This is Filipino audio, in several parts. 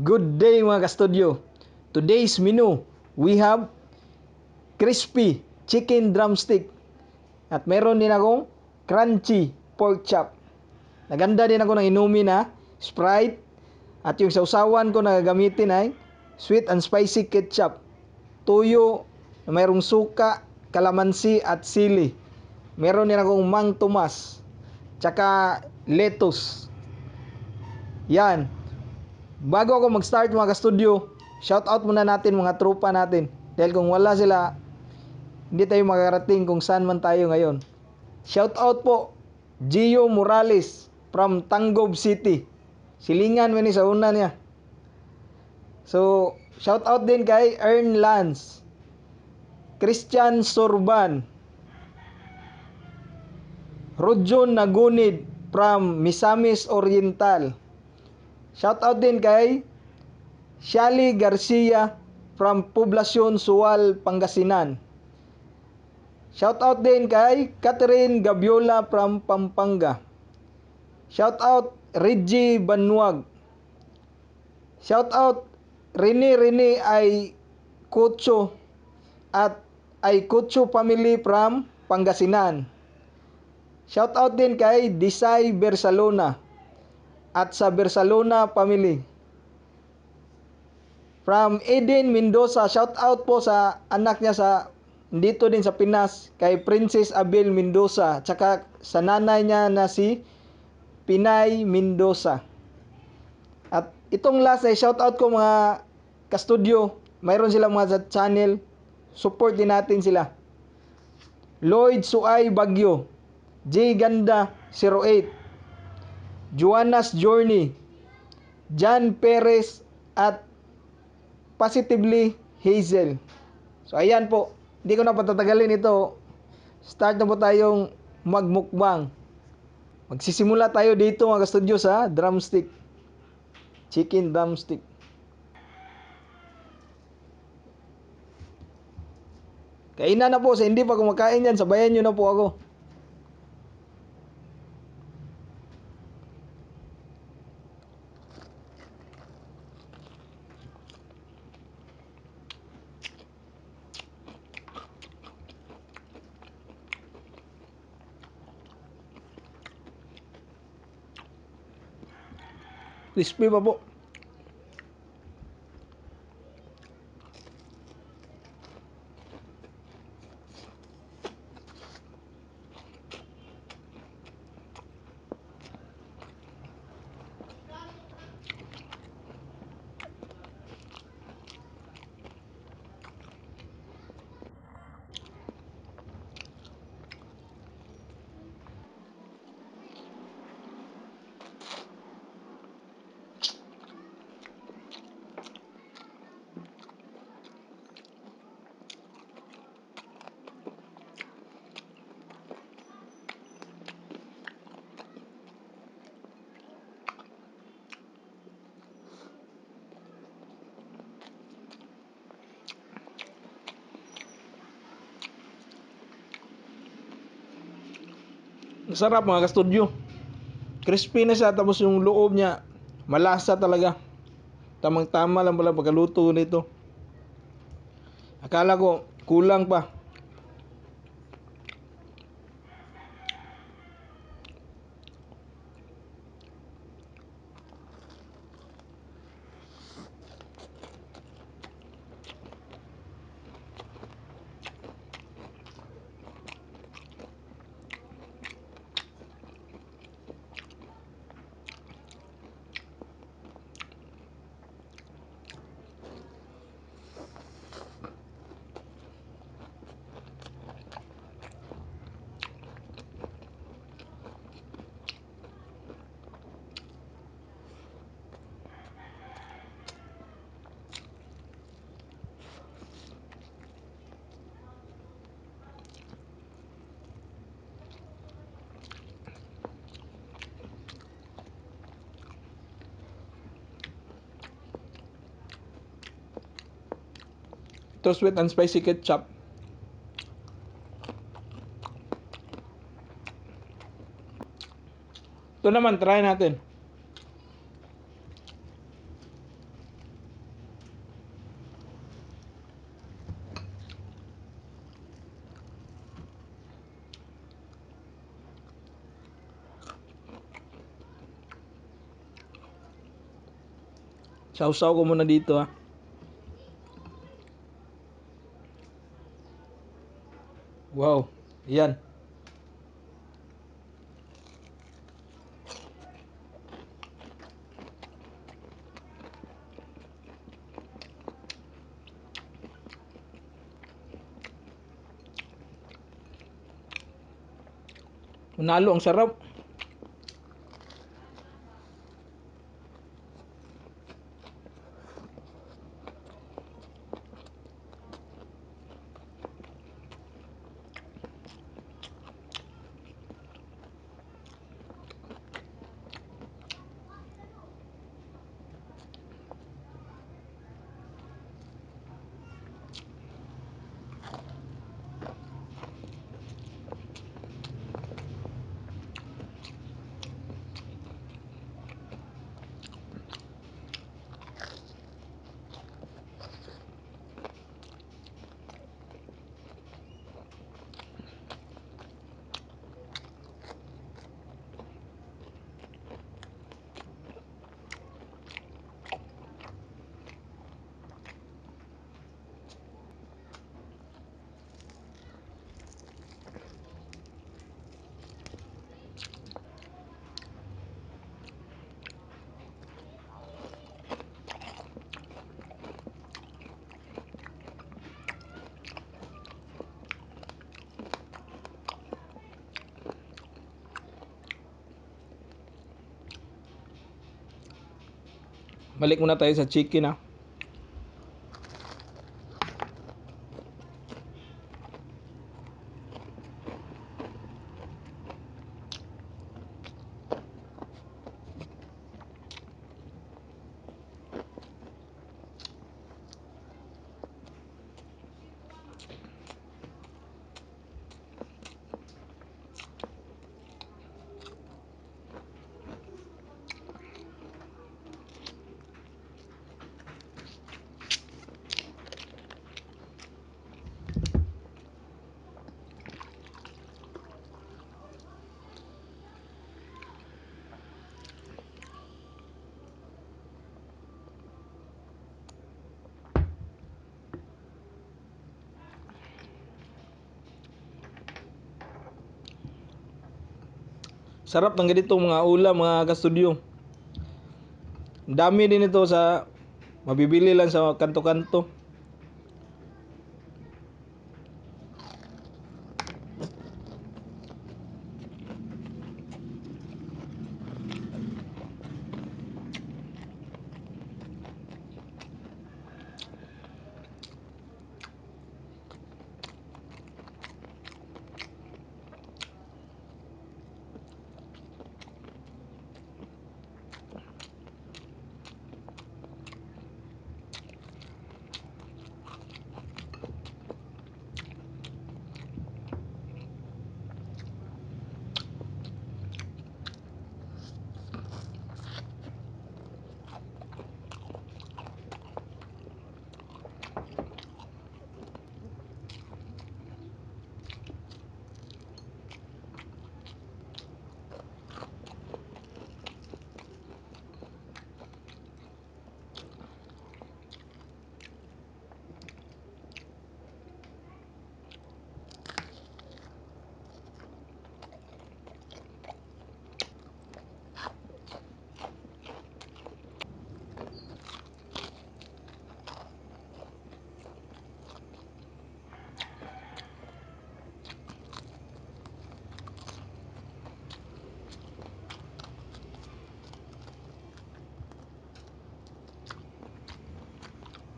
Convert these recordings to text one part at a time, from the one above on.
Good day mga ka-studio. Today's menu, we have crispy chicken drumstick. At meron din akong crunchy pork chop. Naganda din ako ng inumin na Sprite. At yung sausawan ko na gagamitin ay sweet and spicy ketchup. Tuyo na mayroong suka, kalamansi at sili. Meron din akong Mang Tomas. Tsaka lettuce. Yan. Bago ako mag-start mga ka-studio, shout out muna natin mga tropa natin. Dahil kung wala sila, hindi tayo makakarating kung saan man tayo ngayon. Shout out po, Gio Morales from Tangob City. Silingan mo ni sa una niya. So, shout out din kay Ern Lance, Christian Sorban, Rodjon Nagunid from Misamis Oriental. Shout out din kay Shali Garcia from Poblacion Sual, Pangasinan. Shout out din kay Catherine Gabiola from Pampanga. Shout out Reggie Banuag. Shout out Rene ay Kucho at ay Kucho family from Pangasinan. Shout out din kay Desai Bersalona at sa Bersalona family. From Eden Mendoza, shout out po sa anak niya dito din sa Pinas, kay Princess Abel Mendoza, tsaka sa nanay niya na si Pinay Mendoza. At itong last ay shout out ko mga ka-studio, mayroon silang mga channel, support din natin sila. Lloyd Suay Bagyo, J Ganda 08, Joanna's Journey, John Perez at Positively Hazel. So ayan po, hindi ko na patatagalin ito. Start na po tayong magmukbang. Magsisimula tayo dito mga ka-studio sa drumstick. Chicken drumstick. Kainan na po, sa hindi pa kumakain yan, sabayan nyo na po ako. Crispy pa po. Sarap mga ka-studio. Crispy na siya, tapos yung loob niya malasa talaga. Tamang-tama lang pala pagkaluto nito. Akala ko kulang pa. Ito sweet and spicy ketchup. Ito naman, try natin. Sausaw ko muna dito ha. Wow, yan. Manalo, ang sarap. Balik muna tayo sa chicken ha. Sarap ng ganito mga ulam mga kastudyo. Ang dami din ito sa mabibili lang sa kanto-kanto.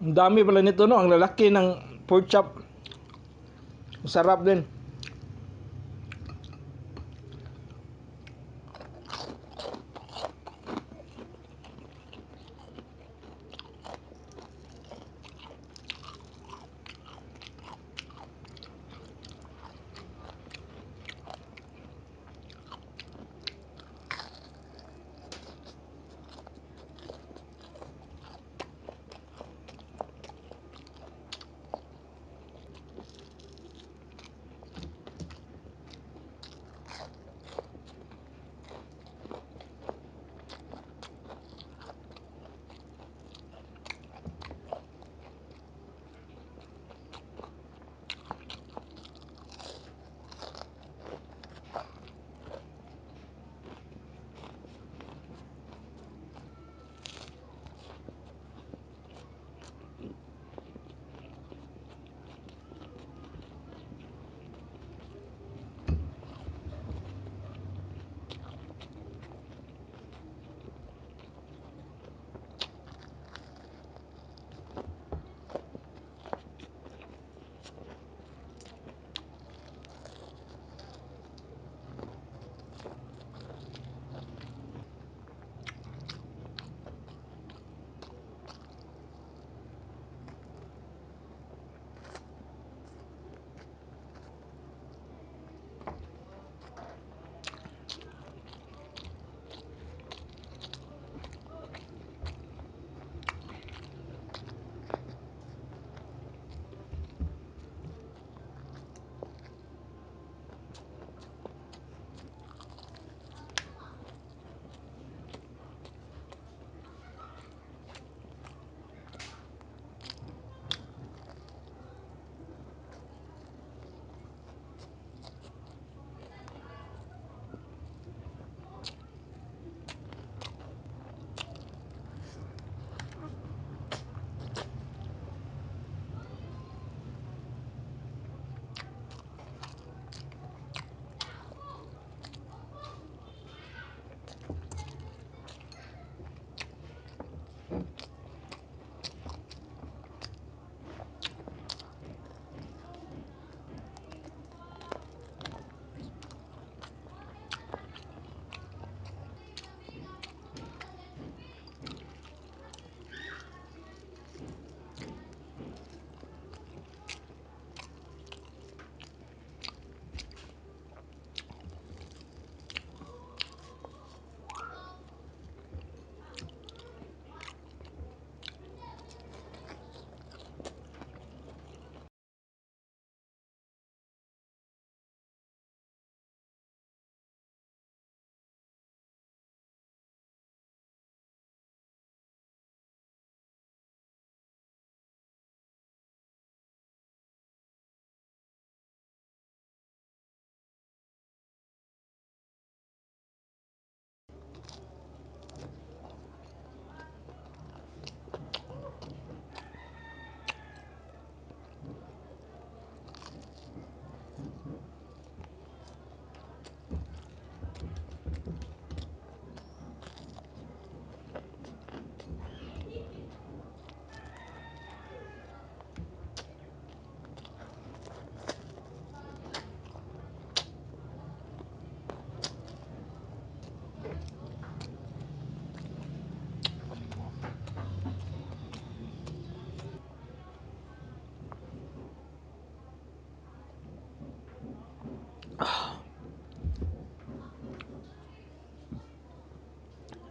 Ang dami pala nito no, ang lalaki ng pork chop. Sarap din.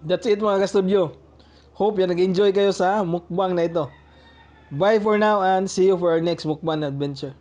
That's it mga ka-studio. Hope yan nag-enjoy kayo sa mukbang na ito. Bye for now and see you for our next mukbang adventure.